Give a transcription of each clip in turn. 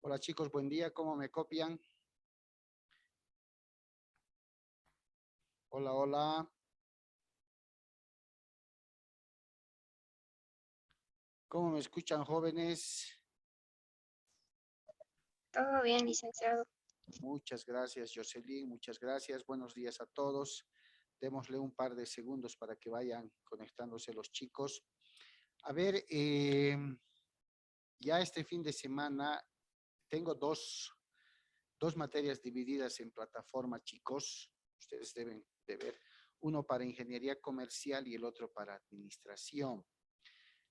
Hola chicos, buen día. ¿Cómo me copian? Hola, hola. ¿Cómo me escuchan, jóvenes? Todo bien, licenciado. Muchas gracias, Jocelyn. Muchas gracias. Buenos días a todos. Démosle un par de segundos para que vayan conectándose los chicos. A ver, ya este fin de semana tengo dos materias divididas en plataforma, chicos. Ustedes deben de ver. Uno para ingeniería comercial y el otro para administración.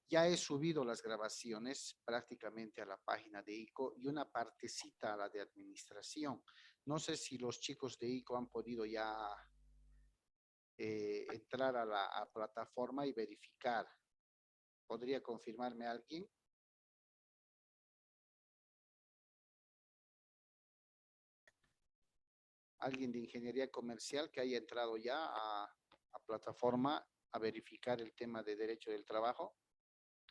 Ya he subido las grabaciones prácticamente a la página de ICO y una partecita a la de administración. No sé si los chicos de ICO han podido ya entrar a la plataforma y verificar. ¿Podría confirmarme alguien? ¿Alguien de ingeniería comercial que haya entrado ya a plataforma a verificar el tema de derecho del trabajo?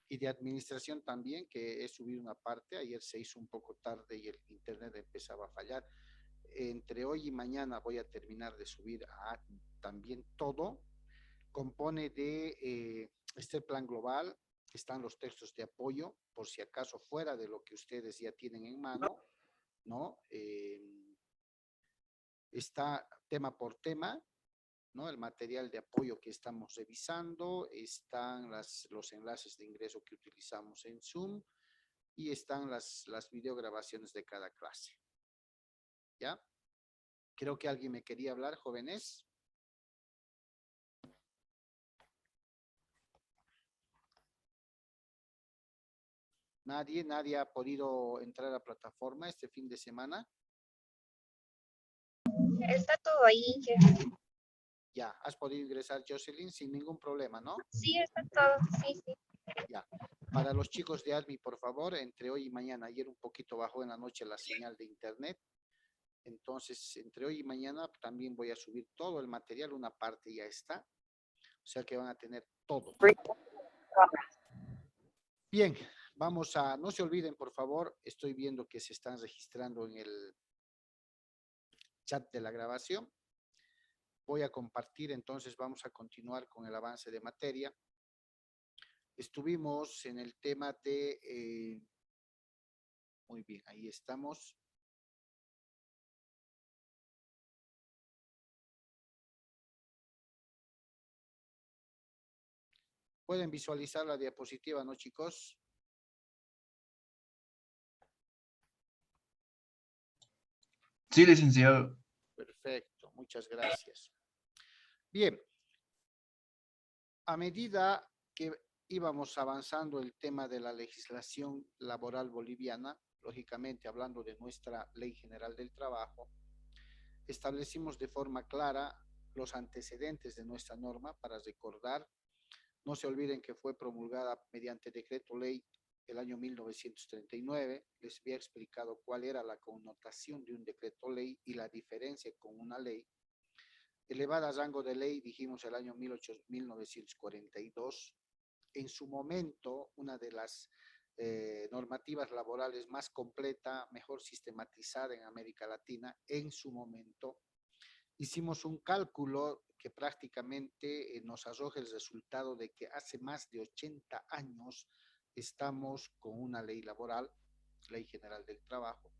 Y de administración también, que he subido una parte. Ayer se hizo un poco tarde y el internet empezaba a fallar. Entre hoy y mañana voy a terminar de subir también todo. Compone de este plan global, están los textos de apoyo, por si acaso fuera de lo que ustedes ya tienen en mano, ¿no? Está tema por tema, ¿no? El material de apoyo que estamos revisando, están los enlaces de ingreso que utilizamos en Zoom y están las videograbaciones de cada clase. ¿Ya? Creo que alguien me quería hablar, jóvenes. Nadie ha podido entrar a la plataforma este fin de semana. Está todo ahí, jefe. Ya, has podido ingresar, Jocelyn, sin ningún problema, ¿no? Sí, está todo, sí. Ya. Para los chicos de ADMI, por favor, entre hoy y mañana. Ayer un poquito bajó en la noche la señal de internet. Entonces, entre hoy y mañana también voy a subir todo el material. Una parte ya está. O sea que van a tener todo. Bien, no se olviden, por favor. Estoy viendo que se están registrando en el chat de la grabación. Voy a compartir, entonces vamos a continuar con el avance de materia. Estuvimos en el tema de... muy bien, ahí estamos. ¿Pueden visualizar la diapositiva, no, chicos? Sí, licenciado. Perfecto, muchas gracias. Bien, a medida que íbamos avanzando el tema de la legislación laboral boliviana, lógicamente hablando de nuestra Ley General del Trabajo, establecimos de forma clara los antecedentes de nuestra norma para recordar. No se olviden que fue promulgada mediante decreto ley el año 1939. Les había explicado cuál era la connotación de un decreto ley y la diferencia con una ley. Elevada a rango de ley, dijimos el año 1942. En su momento, una de las normativas laborales más completa, mejor sistematizada en América Latina, en su momento. Hicimos un cálculo que prácticamente nos arroja el resultado de que hace más de 80 años estamos con una ley laboral, Ley General del Trabajo,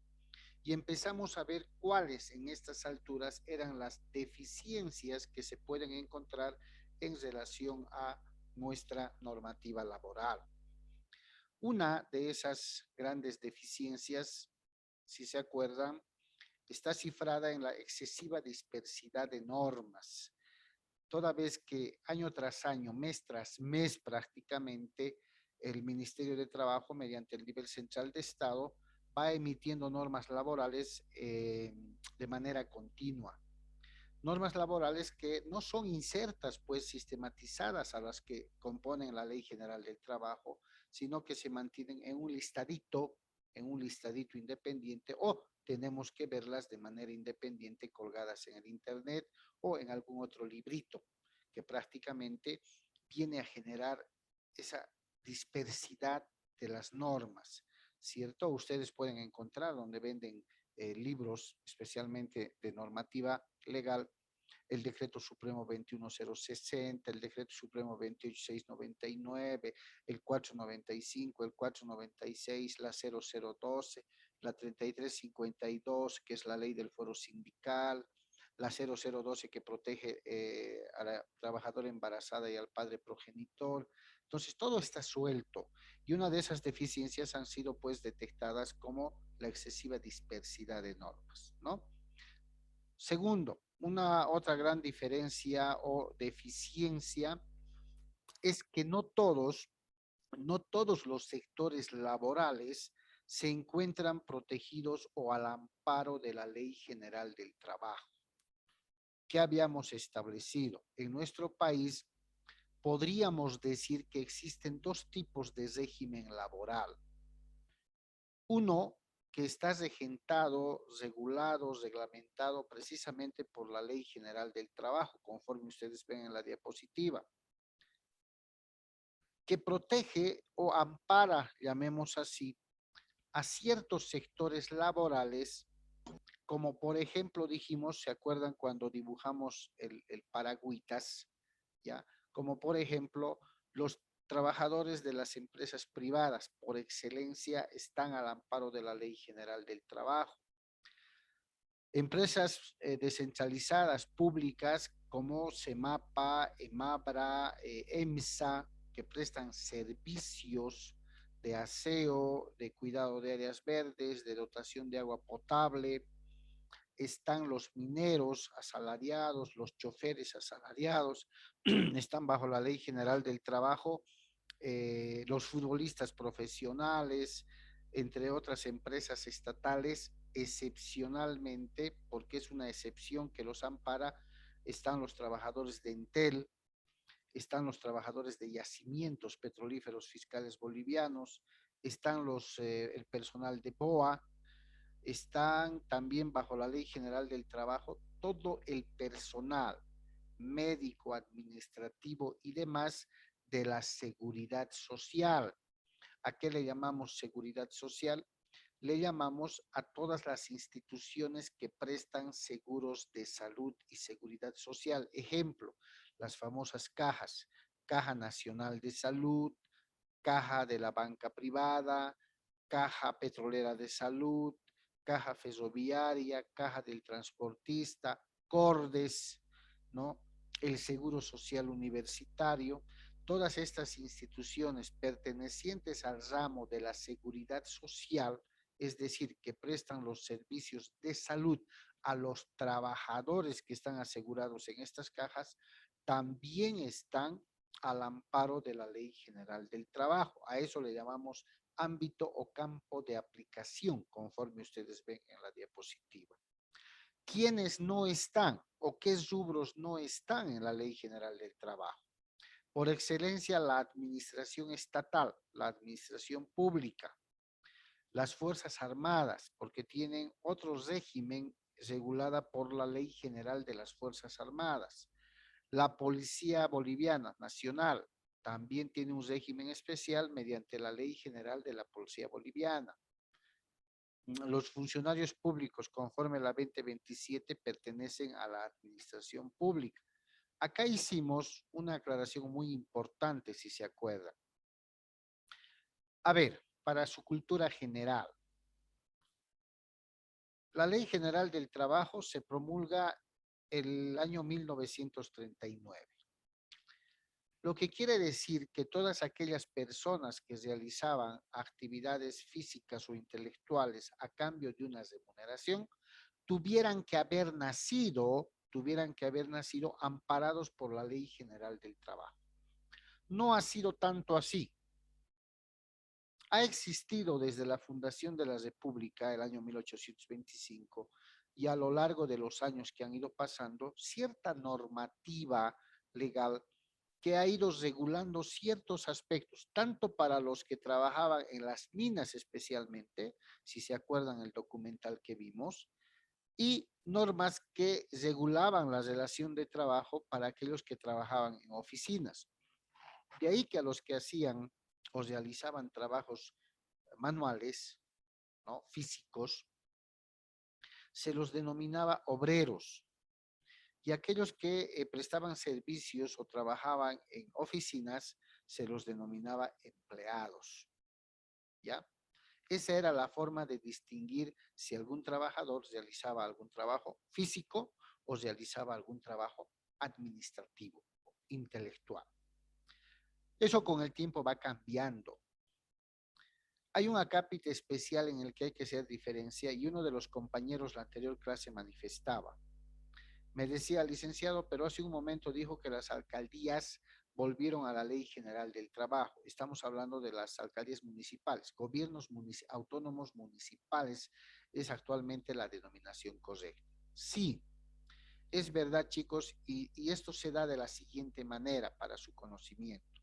y empezamos a ver cuáles en estas alturas eran las deficiencias que se pueden encontrar en relación a nuestra normativa laboral. Una de esas grandes deficiencias, si se acuerdan, está cifrada en la excesiva dispersidad de normas, toda vez que año tras año, mes tras mes prácticamente, el Ministerio de Trabajo, mediante el nivel central de Estado, va emitiendo normas laborales de manera continua. Normas laborales que no son insertas, pues sistematizadas a las que componen la Ley General del Trabajo, sino que se mantienen en un listadito independiente, o tenemos que verlas de manera independiente colgadas en el internet o en algún otro librito que prácticamente viene a generar esa dispersidad de las normas. ¿cierto? Ustedes pueden encontrar donde venden libros, especialmente de normativa legal, el Decreto Supremo 21060, el Decreto Supremo 28699, el 495, el 496, la 0012, la 3352, que es la ley del foro sindical, la 0012 que protege a la trabajadora embarazada y al padre progenitor. Entonces, todo está suelto y una de esas deficiencias han sido pues detectadas como la excesiva dispersidad de normas, ¿no? Segundo, una otra gran diferencia o deficiencia es que no todos los sectores laborales se encuentran protegidos o al amparo de la Ley General del Trabajo. ¿Qué habíamos establecido? En nuestro país podríamos decir que existen dos tipos de régimen laboral. Uno que está regentado, regulado, reglamentado precisamente por la Ley General del Trabajo, conforme ustedes ven en la diapositiva, que protege o ampara, llamemos así, a ciertos sectores laborales, como por ejemplo dijimos, ¿se acuerdan cuando dibujamos el paragüitas? ¿Ya? Como por ejemplo, los trabajadores de las empresas privadas por excelencia están al amparo de la Ley General del Trabajo. Empresas descentralizadas públicas como CEMAPA, EMABRA, EMSA, que prestan servicios de aseo, de cuidado de áreas verdes, de dotación de agua potable. Están los mineros asalariados, los choferes asalariados, están bajo la Ley General del Trabajo, los futbolistas profesionales, entre otras empresas estatales, excepcionalmente, porque es una excepción que los ampara, están los trabajadores de Entel, están los trabajadores de yacimientos petrolíferos fiscales bolivianos, están el personal de BOA, están también bajo la Ley General del Trabajo todo el personal médico, administrativo y demás de la seguridad social. ¿A qué le llamamos seguridad social? Le llamamos a todas las instituciones que prestan seguros de salud y seguridad social. Ejemplo, las famosas cajas, Caja Nacional de Salud, Caja de la Banca Privada, Caja Petrolera de Salud, Caja Ferroviaria, Caja del Transportista, Cordes, ¿no? El Seguro Social Universitario. Todas estas instituciones pertenecientes al ramo de la seguridad social, es decir, que prestan los servicios de salud a los trabajadores que están asegurados en estas cajas, también están al amparo de la Ley General del Trabajo. A eso le llamamos ámbito o campo de aplicación, conforme ustedes ven en la diapositiva. ¿Quiénes no están o qué rubros no están en la Ley General del Trabajo? Por excelencia, la administración estatal, la administración pública, las Fuerzas Armadas, porque tienen otro régimen regulada por la Ley General de las Fuerzas Armadas. La Policía Boliviana Nacional también tiene un régimen especial mediante la Ley General de la Policía Boliviana. Los funcionarios públicos conforme a la 2027 pertenecen a la administración pública. Acá hicimos una aclaración muy importante, si se acuerdan. A ver, para su cultura general, la Ley General del Trabajo se promulga el año 1939. Lo que quiere decir que todas aquellas personas que realizaban actividades físicas o intelectuales a cambio de una remuneración tuvieran que haber nacido amparados por la Ley General del Trabajo. No ha sido tanto así. Ha existido desde la fundación de la República, el año 1825, y a lo largo de los años que han ido pasando, cierta normativa legal que ha ido regulando ciertos aspectos, tanto para los que trabajaban en las minas especialmente, si se acuerdan el documental que vimos, y normas que regulaban la relación de trabajo para aquellos que trabajaban en oficinas. De ahí que a los que hacían o realizaban trabajos manuales, ¿no? Físicos, se los denominaba obreros. Y aquellos que prestaban servicios o trabajaban en oficinas, se los denominaba empleados. ¿Ya? Esa era la forma de distinguir si algún trabajador realizaba algún trabajo físico o realizaba algún trabajo administrativo, intelectual. Eso con el tiempo va cambiando. Hay un acápite especial en el que hay que hacer diferencia y uno de los compañeros de la anterior clase manifestaba. Me decía, licenciado, pero hace un momento dijo que las alcaldías volvieron a la Ley General del Trabajo. Estamos hablando de las alcaldías municipales. Gobiernos autónomos municipales es actualmente la denominación correcta. Sí, es verdad, chicos, y esto se da de la siguiente manera para su conocimiento.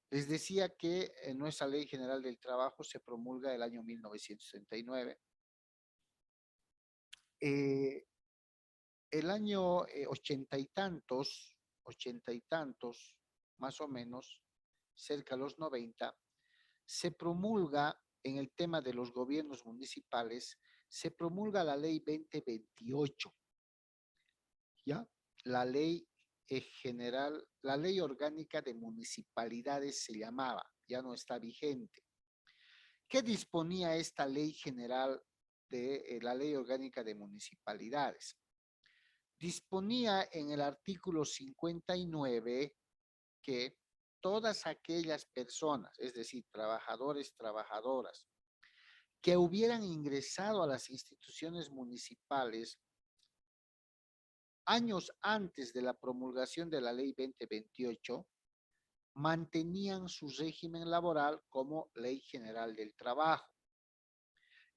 Les decía que nuestra Ley General del Trabajo se promulga el año 1969. El año ochenta y tantos, más o menos, cerca de los 90, se promulga en el tema de los gobiernos municipales, se promulga la ley 2028, ¿ya? La ley general, la ley orgánica de municipalidades se llamaba, ya no está vigente. ¿Qué disponía esta ley general de la ley orgánica de municipalidades? Disponía en el artículo 59 que todas aquellas personas, es decir, trabajadores, trabajadoras, que hubieran ingresado a las instituciones municipales años antes de la promulgación de la ley 2028, mantenían su régimen laboral como Ley General del Trabajo.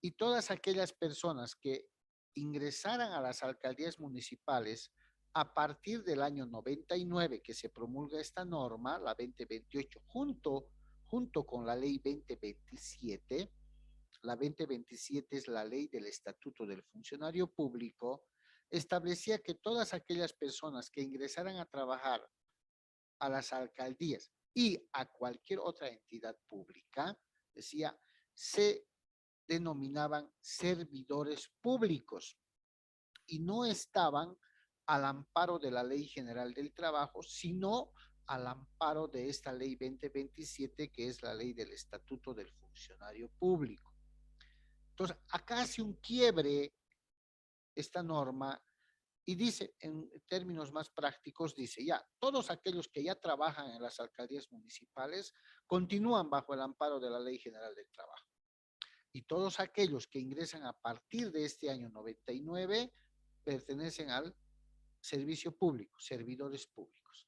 Y todas aquellas personas que ingresaran a las alcaldías municipales a partir del año 99 que se promulga esta norma, la 2028, junto con la ley 2027, la 2027 es la ley del Estatuto del Funcionario Público, establecía que todas aquellas personas que ingresaran a trabajar a las alcaldías y a cualquier otra entidad pública, decía, se denominaban servidores públicos y no estaban al amparo de la Ley General del Trabajo, sino al amparo de esta Ley 2027, que es la Ley del Estatuto del Funcionario Público. Entonces, acá hace un quiebre esta norma y dice, en términos más prácticos, dice, ya, todos aquellos que ya trabajan en las alcaldías municipales continúan bajo el amparo de la Ley General del Trabajo. Y todos aquellos que ingresan a partir de este año 99 pertenecen al servicio público, servidores públicos.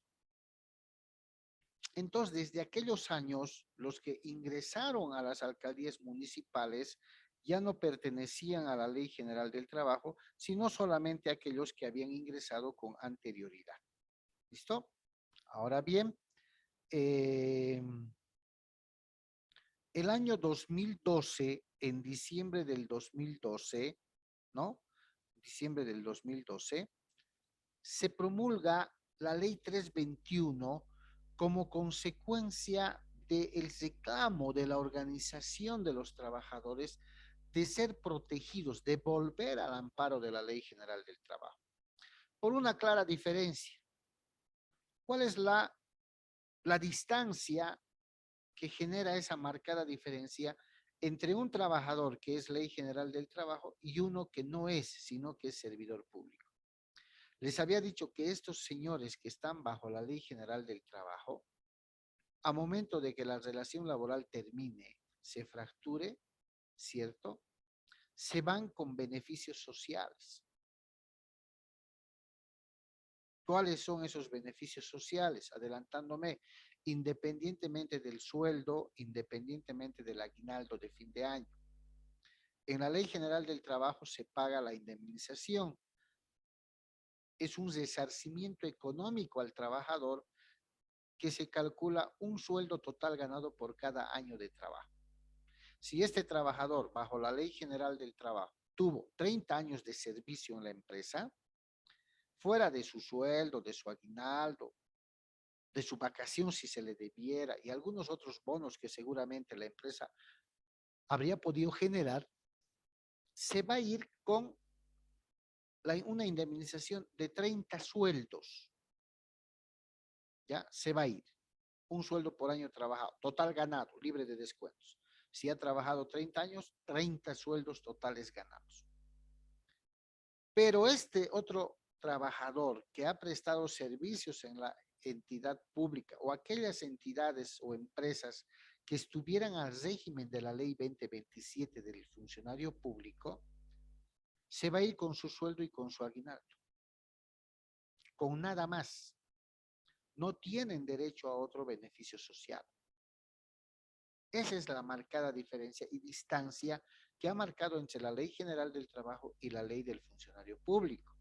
Entonces, desde aquellos años, los que ingresaron a las alcaldías municipales ya no pertenecían a la Ley General del Trabajo, sino solamente aquellos que habían ingresado con anterioridad. ¿Listo? Ahora bien, el año 2012, en diciembre del 2012, ¿no? Diciembre del 2012, se promulga la Ley 321 como consecuencia del reclamo de la organización de los trabajadores de ser protegidos, de volver al amparo de la Ley General del Trabajo. Por una clara diferencia. ¿Cuál es la distancia que genera esa marcada diferencia entre un trabajador que es Ley General del Trabajo y uno que no es, sino que es servidor público? Les había dicho que estos señores que están bajo la Ley General del Trabajo, a momento de que la relación laboral termine, se fracture, ¿cierto? Se van con beneficios sociales. ¿Cuáles son esos beneficios sociales? Adelantándome, independientemente del sueldo, independientemente del aguinaldo de fin de año. En la Ley General del Trabajo se paga la indemnización. Es un resarcimiento económico al trabajador que se calcula un sueldo total ganado por cada año de trabajo. Si este trabajador, bajo la Ley General del Trabajo, tuvo 30 años de servicio en la empresa, fuera de su sueldo, de su aguinaldo, de su vacación si se le debiera y algunos otros bonos que seguramente la empresa habría podido generar, se va a ir con una indemnización de 30 sueldos. Ya se va a ir. Un sueldo por año trabajado, total ganado, libre de descuentos. Si ha trabajado 30 años, 30 sueldos totales ganados. Pero este otro trabajador que ha prestado servicios en la entidad pública o aquellas entidades o empresas que estuvieran al régimen de la ley 2027 del funcionario público, se va a ir con su sueldo y con su aguinaldo. Con nada más. No tienen derecho a otro beneficio social. Esa es la marcada diferencia y distancia que ha marcado entre la Ley General del Trabajo y la Ley del Funcionario Público.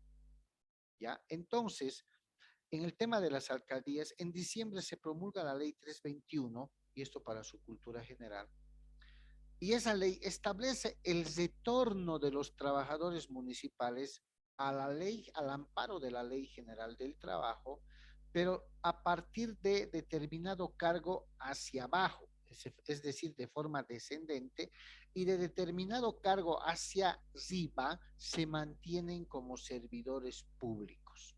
¿Ya? Entonces, en el tema de las alcaldías, en diciembre se promulga la Ley 321, y esto para su cultura general, y esa ley establece el retorno de los trabajadores municipales a la ley, al amparo de la Ley General del Trabajo, pero a partir de determinado cargo hacia abajo, es decir, de forma descendente, y de determinado cargo hacia arriba se mantienen como servidores públicos.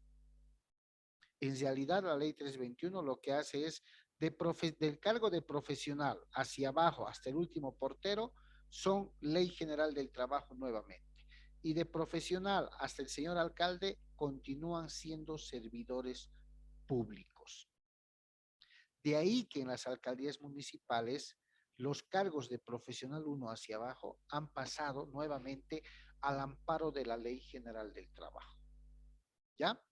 En realidad, la ley 321 lo que hace es del cargo de profesional hacia abajo hasta el último portero, son ley general del trabajo nuevamente. Y de profesional hasta el señor alcalde continúan siendo servidores públicos. De ahí que en las alcaldías municipales los cargos de profesional 1 hacia abajo han pasado nuevamente al amparo de la Ley General del Trabajo. ¿Ya?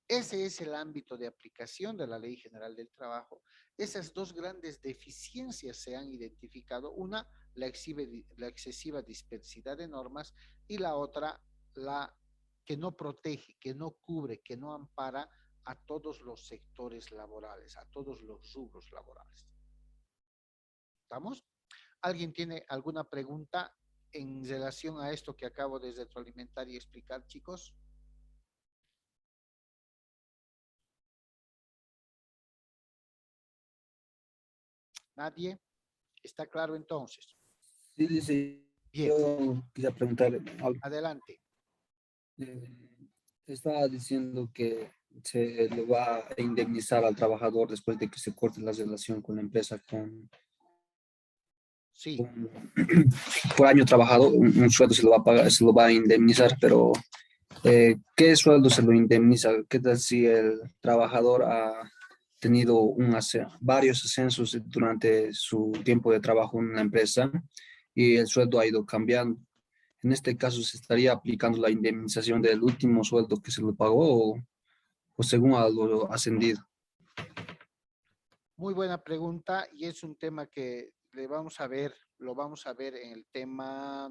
Ese es el ámbito de aplicación de la Ley General del Trabajo. Esas dos grandes deficiencias se han identificado. Una, la excesiva dispersidad de normas, y la otra, la que no protege, que no cubre, que no ampara a todos los sectores laborales, a todos los rubros laborales. ¿Estamos? ¿Alguien tiene alguna pregunta en relación a esto que acabo de retroalimentar y explicar, chicos? ¿Nadie? ¿Está claro entonces? Sí, dice, Bien, yo quisiera preguntar algo. adelante. Eh, Estaba diciendo que se le va a indemnizar al trabajador después de que se corte la relación con la empresa Sí, por año trabajado, un sueldo se lo va a pagar, se lo va a indemnizar, pero ¿qué sueldo se lo indemniza? ¿Qué tal si el trabajador ha tenido varios ascensos durante su tiempo de trabajo en la empresa y el sueldo ha ido cambiando? En este caso, ¿se estaría aplicando la indemnización del último sueldo que se le pagó o según a lo ascendido? muy buena pregunta, y es un tema que le vamos a ver, lo vamos a ver en el tema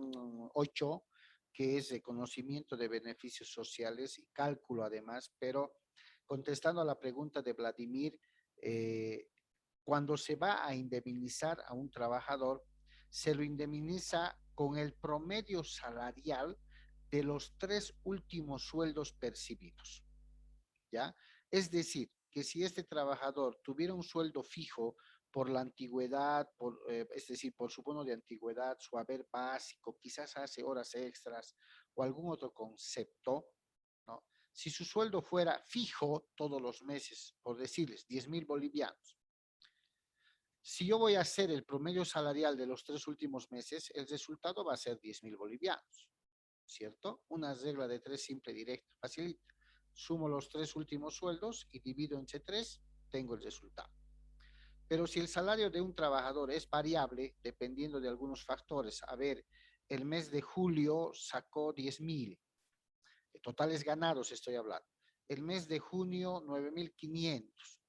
8, que es reconocimiento de beneficios sociales y cálculo además, pero contestando a la pregunta de Vladimir, cuando se va a indemnizar a un trabajador, se lo indemniza con el promedio salarial de los 3 últimos sueldos percibidos, ¿ya? Es decir, que si este trabajador tuviera un sueldo fijo por la antigüedad, es decir, por su bono de antigüedad, su haber básico, quizás hace horas extras o algún otro concepto, ¿no? Si su sueldo fuera fijo todos los meses, por decirles 10,000 bolivianos, si yo voy a hacer el promedio salarial de los 3 últimos meses, el resultado va a ser 10,000 bolivianos, ¿cierto? Una regla de 3 simple, directa, facilita. Sumo los 3 últimos sueldos y divido entre 3, tengo el resultado. Pero si el salario de un trabajador es variable, dependiendo de algunos factores, a ver, el mes de julio sacó 10,000, totales ganados estoy hablando. El mes de junio, 9,500.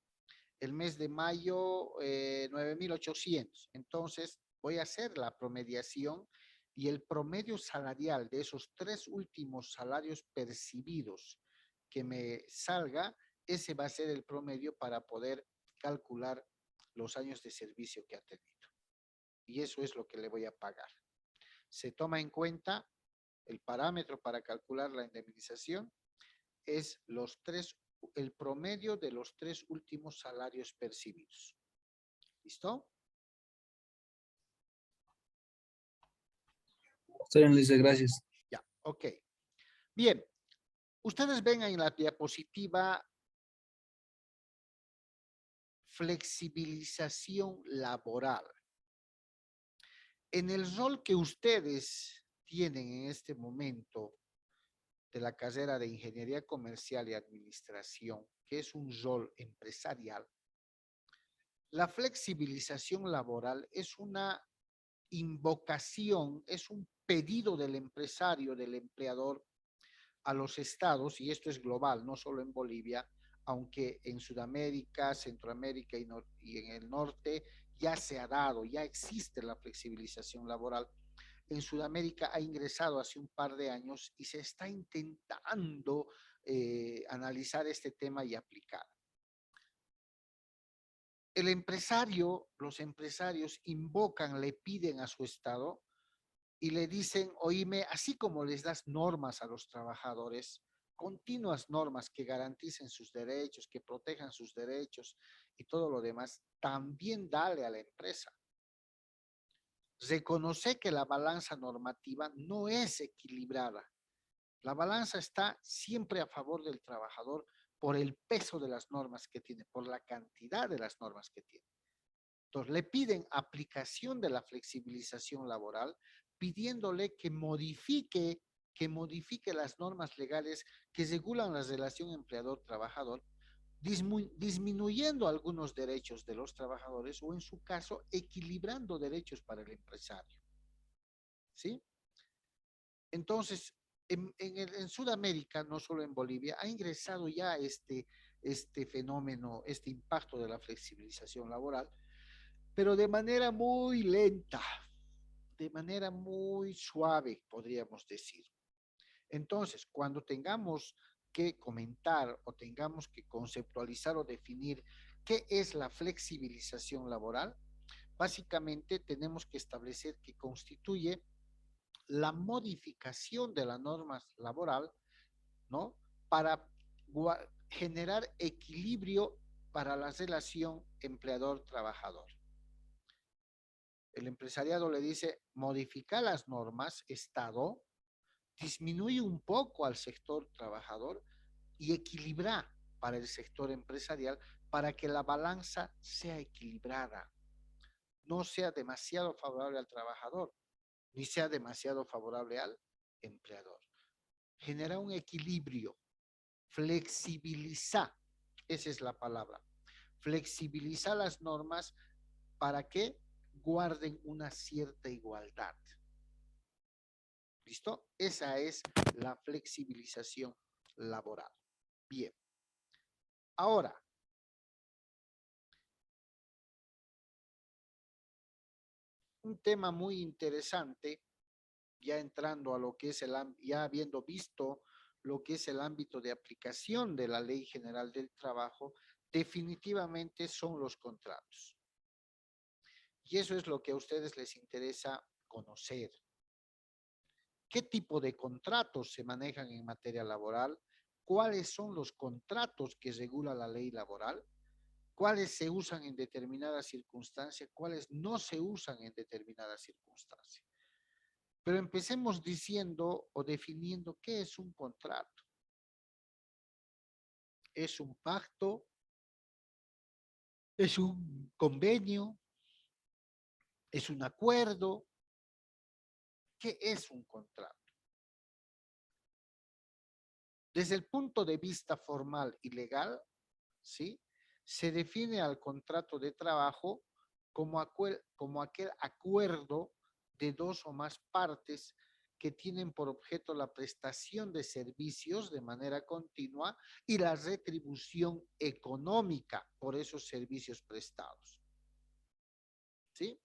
El mes de mayo, 9,800. Entonces, voy a hacer la promediación y el promedio salarial de esos 3 últimos salarios percibidos que me salga, ese va a ser el promedio para poder calcular los años de servicio que ha tenido. Y eso es lo que le voy a pagar. Se toma en cuenta el parámetro para calcular la indemnización, es el promedio de los 3 últimos salarios percibidos. ¿Listo? Está bien, Lice, gracias. Ya, ok. Bien, ustedes ven en la diapositiva flexibilización laboral. En el rol que ustedes tienen en este momento de la carrera de Ingeniería Comercial y Administración, que es un rol empresarial, la flexibilización laboral es una invocación, es un pedido del empresario, del empleador a los estados, y esto es global, no solo en Bolivia, aunque en Sudamérica, Centroamérica y en el norte ya se ha dado, ya existe la flexibilización laboral. En Sudamérica ha ingresado hace un par de años y se está intentando analizar este tema y aplicar. El empresario, los empresarios invocan, le piden a su estado y le dicen, oíme, así como les das normas a los trabajadores, continuas normas que garanticen sus derechos, que protejan sus derechos y todo lo demás, también dale a la empresa. Reconoce que la balanza normativa no es equilibrada. La balanza está siempre a favor del trabajador por el peso de las normas que tiene, por la cantidad de las normas que tiene. Entonces, le piden aplicación de la flexibilización laboral, pidiéndole que modifique las normas legales que regulan la relación empleador-trabajador, disminuyendo algunos derechos de los trabajadores o, en su caso, equilibrando derechos para el empresario. ¿Sí? Entonces, en Sudamérica, no solo en Bolivia, ha ingresado ya este fenómeno, este impacto de la flexibilización laboral, pero de manera muy lenta, de manera muy suave, podríamos decir. Entonces, cuando tengamos que comentar o tengamos que conceptualizar o definir qué es la flexibilización laboral, básicamente tenemos que establecer que constituye la modificación de la norma laboral, ¿no? Para generar equilibrio para la relación empleador-trabajador. El empresariado le dice, modifica las normas, Estado, disminuye un poco al sector trabajador y equilibra para el sector empresarial para que la balanza sea equilibrada, no sea demasiado favorable al trabajador, ni sea demasiado favorable al empleador. Genera un equilibrio, flexibiliza, esa es la palabra, flexibiliza las normas para que guarden una cierta igualdad. ¿Listo? Esa es la flexibilización laboral. Bien. Ahora, un tema muy interesante, ya entrando a lo que es ya habiendo visto lo que es el ámbito de aplicación de la Ley General del Trabajo, definitivamente son los contratos. Y eso es lo que a ustedes les interesa conocer. ¿Qué tipo de contratos se manejan en materia laboral? ¿Cuáles son los contratos que regula la ley laboral? ¿Cuáles se usan en determinadas circunstancias? ¿Cuáles no se usan en determinadas circunstancias? Pero empecemos diciendo o definiendo qué es un contrato. ¿Es un pacto? ¿Es un convenio? ¿Es un acuerdo? ¿Qué es un contrato? Desde el punto de vista formal y legal, ¿sí? Se define al contrato de trabajo como aquel acuerdo de dos o más partes que tienen por objeto la prestación de servicios de manera continua y la retribución económica por esos servicios prestados. ¿Sí?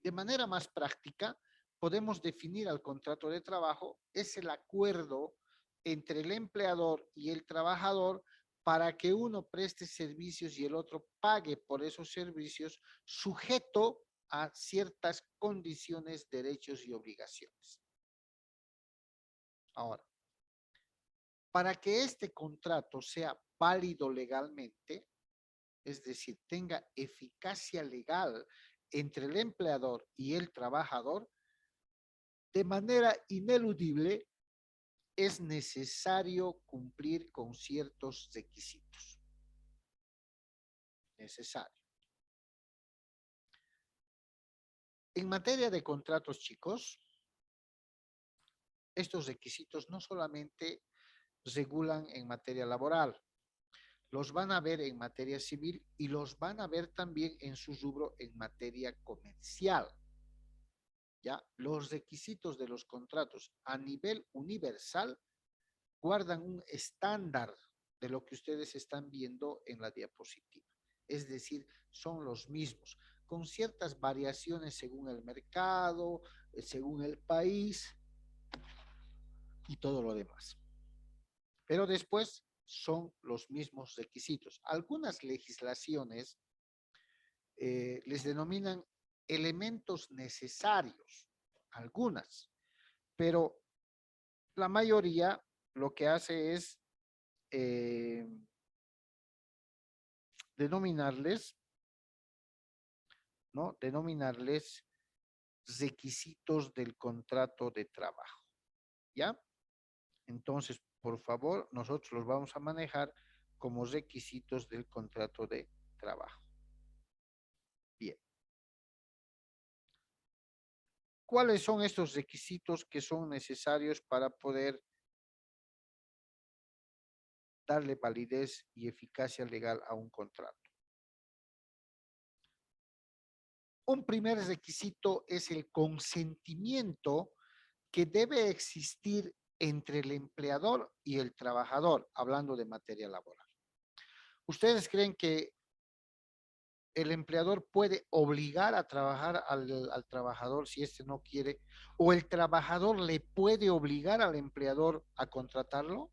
De manera más práctica, podemos definir al contrato de trabajo, es el acuerdo entre el empleador y el trabajador para que uno preste servicios y el otro pague por esos servicios sujeto a ciertas condiciones, derechos y obligaciones. Ahora, para que este contrato sea válido legalmente, es decir, tenga eficacia legal entre el empleador y el trabajador, de manera ineludible es necesario cumplir con ciertos requisitos. Necesario. En materia de contratos, chicos, estos requisitos no solamente regulan en materia laboral, los van a ver en materia civil y los van a ver también en su rubro en materia comercial. ¿Ya? Los requisitos de los contratos a nivel universal guardan un estándar de lo que ustedes están viendo en la diapositiva. Es decir, son los mismos, con ciertas variaciones según el mercado, según el país y todo lo demás. Pero después son los mismos requisitos. Algunas legislaciones les denominan elementos necesarios, algunas, pero la mayoría lo que hace es denominarles, ¿no? Denominarles requisitos del contrato de trabajo, ¿ya? Entonces, por favor, nosotros los vamos a manejar como requisitos del contrato de trabajo. Bien. ¿Cuáles son estos requisitos que son necesarios para poder darle validez y eficacia legal a un contrato? Un primer requisito es el consentimiento que debe existir entre el empleador y el trabajador, hablando de materia laboral. ¿Ustedes creen que el empleador puede obligar a trabajar al trabajador si éste no quiere? ¿O el trabajador le puede obligar al empleador a contratarlo?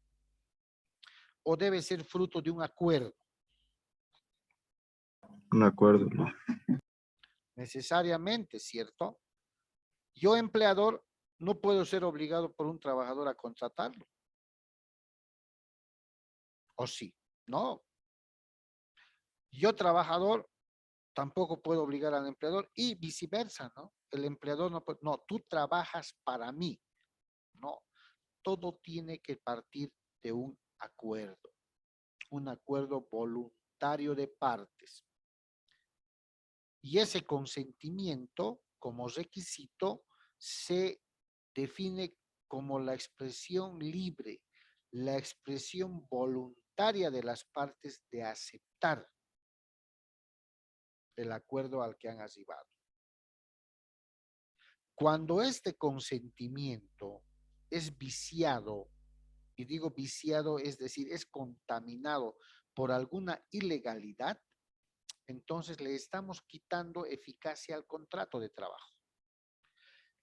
¿O debe ser fruto de un acuerdo? Un acuerdo, ¿no? Necesariamente, ¿cierto? Yo, empleador, no puedo ser obligado por un trabajador a contratarlo. ¿O sí? No. Yo, trabajador, tampoco puedo obligar al empleador y viceversa, ¿no? El empleador no puede, no, tú trabajas para mí. No, todo tiene que partir de un acuerdo voluntario de partes. Y ese consentimiento como requisito se define como la expresión libre, la expresión voluntaria de las partes de aceptar el acuerdo al que han arribado. Cuando este consentimiento es viciado, y digo viciado, es decir, es contaminado por alguna ilegalidad, entonces le estamos quitando eficacia al contrato de trabajo.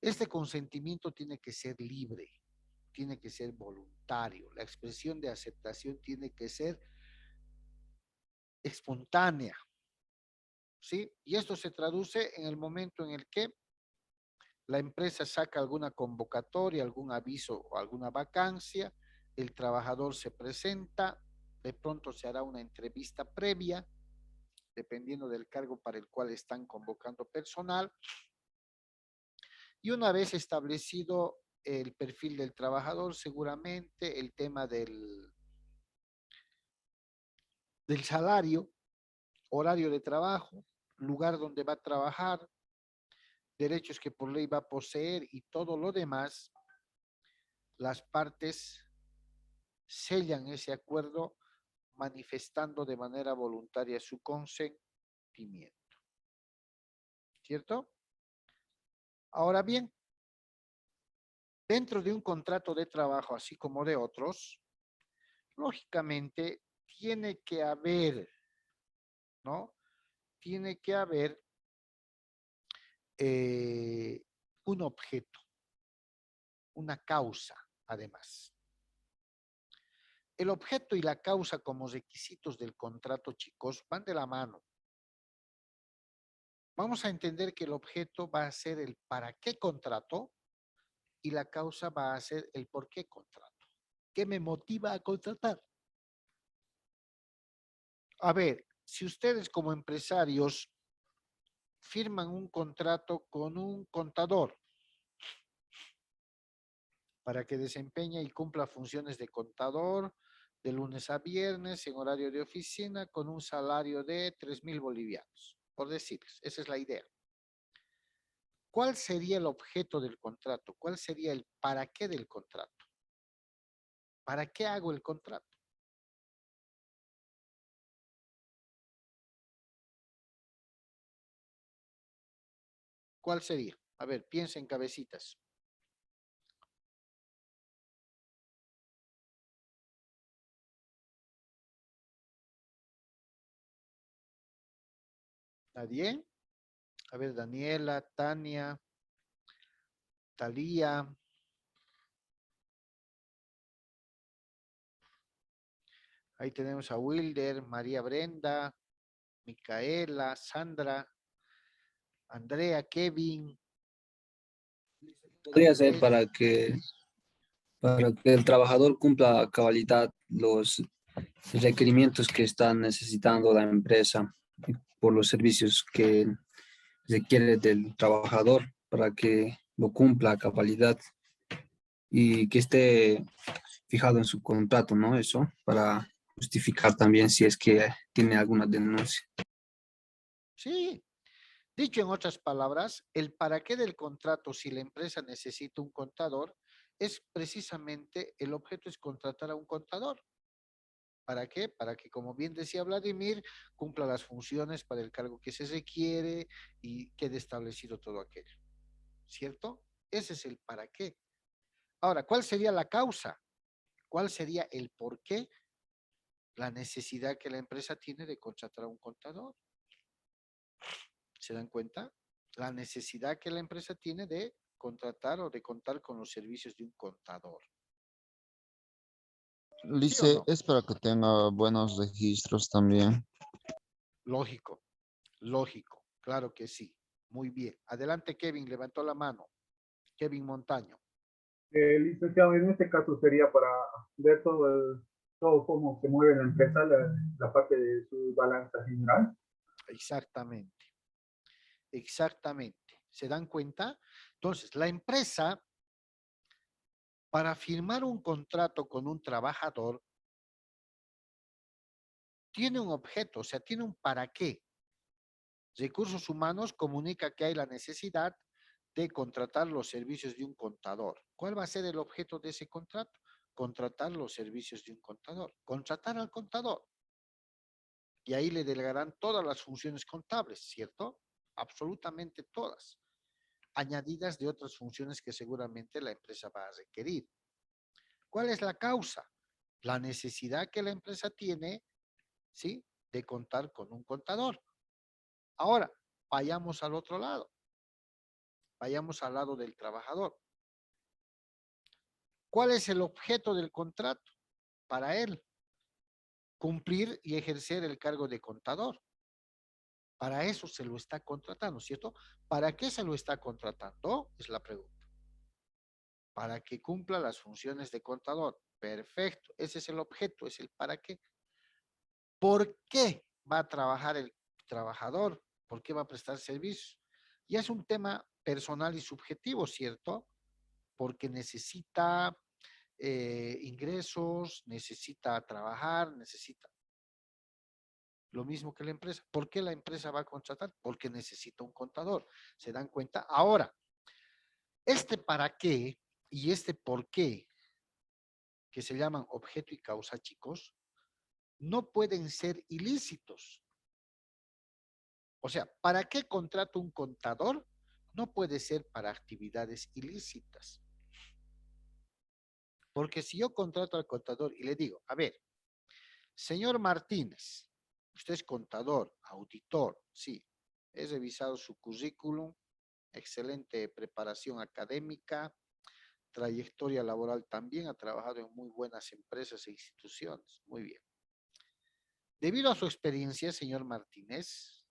Este consentimiento tiene que ser libre, tiene que ser voluntario, la expresión de aceptación tiene que ser espontánea, ¿sí? Y esto se traduce en el momento en el que la empresa saca alguna convocatoria, algún aviso o alguna vacancia, el trabajador se presenta, de pronto se hará una entrevista previa, dependiendo del cargo para el cual están convocando personal, y una vez establecido el perfil del trabajador, seguramente el tema del salario, horario de trabajo, lugar donde va a trabajar, derechos que por ley va a poseer y todo lo demás, las partes sellan ese acuerdo manifestando de manera voluntaria su consentimiento. ¿Cierto? Ahora bien, dentro de un contrato de trabajo, así como de otros, lógicamente tiene que haber, ¿no? Tiene que haber un objeto, una causa, además. El objeto y la causa como requisitos del contrato, chicos, van de la mano. Vamos a entender que el objeto va a ser el para qué contrato y la causa va a ser el por qué contrato. ¿Qué me motiva a contratar? A ver, si ustedes como empresarios firman un contrato con un contador para que desempeñe y cumpla funciones de contador de lunes a viernes en horario de oficina con un salario de 3.000 bolivianos, por decirles. Esa es la idea. ¿Cuál sería el objeto del contrato? ¿Cuál sería el para qué del contrato? ¿Para qué hago el contrato? ¿Cuál sería? A ver, piensa en cabecitas. ¿Nadie? A ver, Daniela, Tania, Talía. Ahí tenemos a Wilder, María Brenda, Micaela, Sandra, Andrea, Kevin, Podría ser Andrés. para que el trabajador cumpla a cabalidad los requerimientos que está necesitando la empresa por los servicios que requiere del trabajador para que lo cumpla a cabalidad y que esté fijado en su contrato, ¿no? Eso, para justificar también si es que tiene alguna denuncia. Sí, dicho en otras palabras, el para qué del contrato si la empresa necesita un contador es precisamente el objeto es contratar a un contador. ¿Para qué? Para que, como bien decía Vladimir, cumpla las funciones para el cargo que se requiere y quede establecido todo aquello. ¿Cierto? Ese es el para qué. Ahora, ¿cuál sería la causa? ¿Cuál sería el por qué? La necesidad que la empresa tiene de contratar a un contador. ¿Se dan cuenta? La necesidad que la empresa tiene de contratar o de contar con los servicios de un contador. ¿Sí o Lice, no? es para que tenga buenos registros también. Lógico, lógico, claro que sí. Muy bien. Adelante, Kevin, levantó la mano. Kevin Montaño. Licenciado, en este caso sería para ver todo cómo se mueve la empresa, la parte de su balanza general. Exactamente, exactamente. ¿Se dan cuenta? Entonces, la empresa, para firmar un contrato con un trabajador, tiene un objeto, o sea, tiene un para qué. Recursos Humanos comunica que hay la necesidad de contratar los servicios de un contador. ¿Cuál va a ser el objeto de ese contrato? Contratar los servicios de un contador. Contratar al contador. Y ahí le delegarán todas las funciones contables, ¿cierto? Absolutamente todas, añadidas de otras funciones que seguramente la empresa va a requerir. ¿Cuál es la causa? La necesidad que la empresa tiene, ¿sí? De contar con un contador. Ahora, vayamos al otro lado. Vayamos al lado del trabajador. ¿Cuál es el objeto del contrato para él? Cumplir y ejercer el cargo de contador. Para eso se lo está contratando, ¿cierto? ¿Para qué se lo está contratando? Es la pregunta. Para que cumpla las funciones de contador. Perfecto. Ese es el objeto, es el para qué. ¿Por qué va a trabajar el trabajador? ¿Por qué va a prestar servicios? Y es un tema personal y subjetivo, ¿cierto? Porque necesita ingresos, necesita trabajar, necesita lo mismo que la empresa. ¿Por qué la empresa va a contratar? Porque necesita un contador. ¿Se dan cuenta? Ahora, este para qué y este por qué, que se llaman objeto y causa, chicos, no pueden ser ilícitos. O sea, ¿para qué contrato un contador? No puede ser para actividades ilícitas. Porque si yo contrato al contador y le digo, a ver, señor Martínez, usted es contador, auditor, sí, he revisado su currículum, excelente preparación académica, trayectoria laboral también, ha trabajado en muy buenas empresas e instituciones, muy bien. Debido a su experiencia, señor Martínez,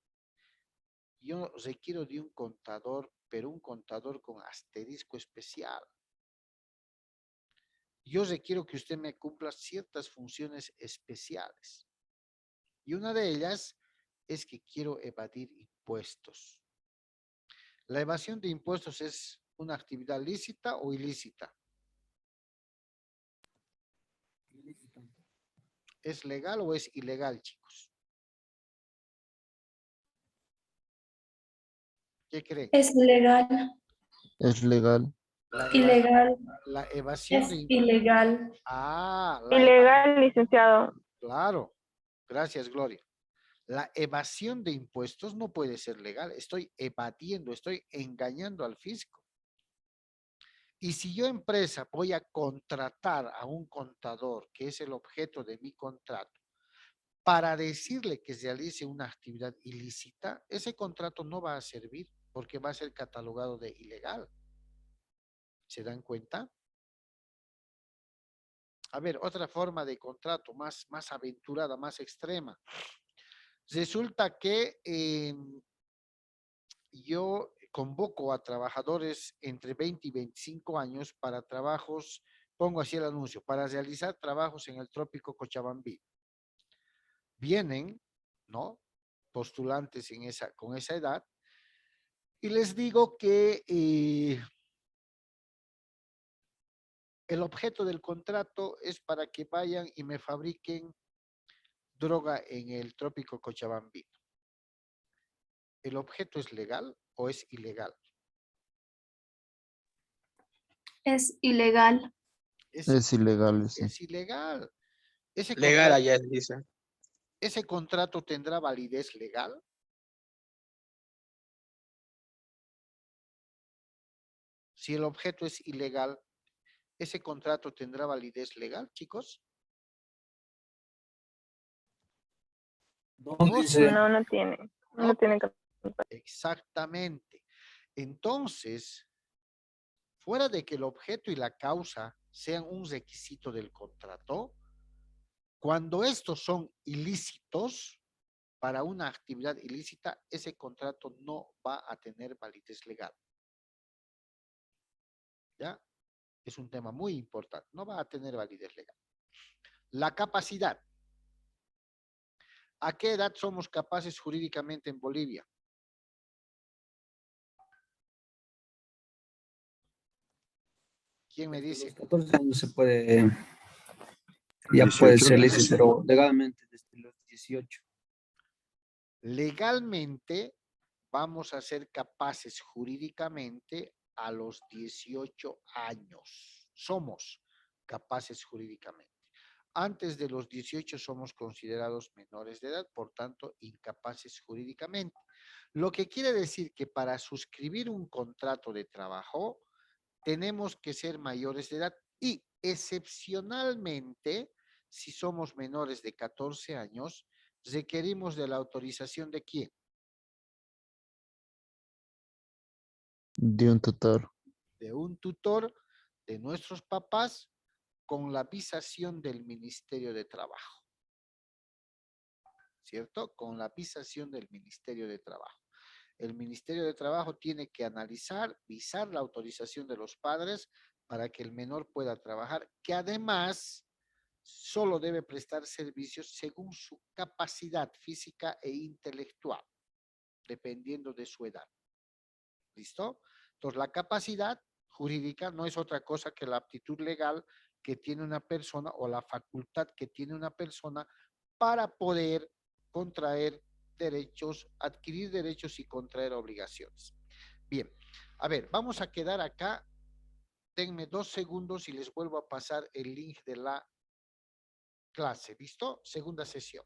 yo requiero de un contador, pero un contador con asterisco especial. Yo requiero que usted me cumpla ciertas funciones especiales. Y una de ellas es que quiero evadir impuestos. ¿La evasión de impuestos es una actividad lícita o ilícita? ¿Es legal o es ilegal, chicos? ¿Qué creen? Es ilegal, Es legal. La, ilegal, la evasión es de impuestos. ilegal. Ilegal, licenciado. Claro. Gracias, Gloria. La evasión de impuestos no puede ser legal. Estoy evadiendo, estoy engañando al fisco. Y si yo, empresa, voy a contratar a un contador, que es el objeto de mi contrato, para decirle que realice una actividad ilícita, ese contrato no va a servir porque va a ser catalogado de ilegal. ¿Se dan cuenta? A ver, otra forma de contrato más aventurada, más extrema. Resulta que yo convoco a trabajadores entre 20 y 25 años para trabajos, pongo así el anuncio, para realizar trabajos en el trópico Cochabambí. Vienen, ¿no? Postulantes con esa edad y les digo que el objeto del contrato es para que vayan y me fabriquen droga en el trópico Cochabambí. ¿El objeto es legal o es ilegal? Es ilegal. Es ilegal, sí. Es ilegal. Ese Legal contrato, allá dice. ¿ese contrato tendrá validez legal? Si el objeto es ilegal, ¿ese contrato tendrá validez legal, chicos? No, No, dice, No, no tiene. No no, tiene que. exactamente. Entonces, fuera de que el objeto y la causa sean un requisito del contrato, cuando estos son ilícitos para una actividad ilícita, ese contrato no va a tener validez legal. ¿Ya? Es un tema muy importante. No va a tener validez legal. La capacidad. ¿A qué edad somos capaces jurídicamente en Bolivia? ¿Quién me desde dice? los 14 años se puede, ya puede 18, ser creo. lícito, pero legalmente desde los 18. Legalmente vamos a ser capaces jurídicamente a los 18 años. Somos capaces jurídicamente. Antes de los 18 somos considerados menores de edad, por tanto, incapaces jurídicamente. Lo que quiere decir que para suscribir un contrato de trabajo tenemos que ser mayores de edad y excepcionalmente, si somos menores de 14 años, requerimos de la autorización de quién? De un tutor. De un tutor, de nuestros papás, con la visación del Ministerio de Trabajo. ¿Cierto? Con la visación del Ministerio de Trabajo. El Ministerio de Trabajo tiene que analizar, visar la autorización de los padres para que el menor pueda trabajar, que además solo debe prestar servicios según su capacidad física e intelectual, dependiendo de su edad. ¿Listo? Entonces, la capacidad jurídica no es otra cosa que la aptitud legal que tiene una persona o la facultad que tiene una persona para poder contraer derechos, adquirir derechos y contraer obligaciones. Bien, a ver, vamos a quedar acá. Denme 2 segundos y les vuelvo a pasar el link de la clase. ¿Listo? Segunda sesión.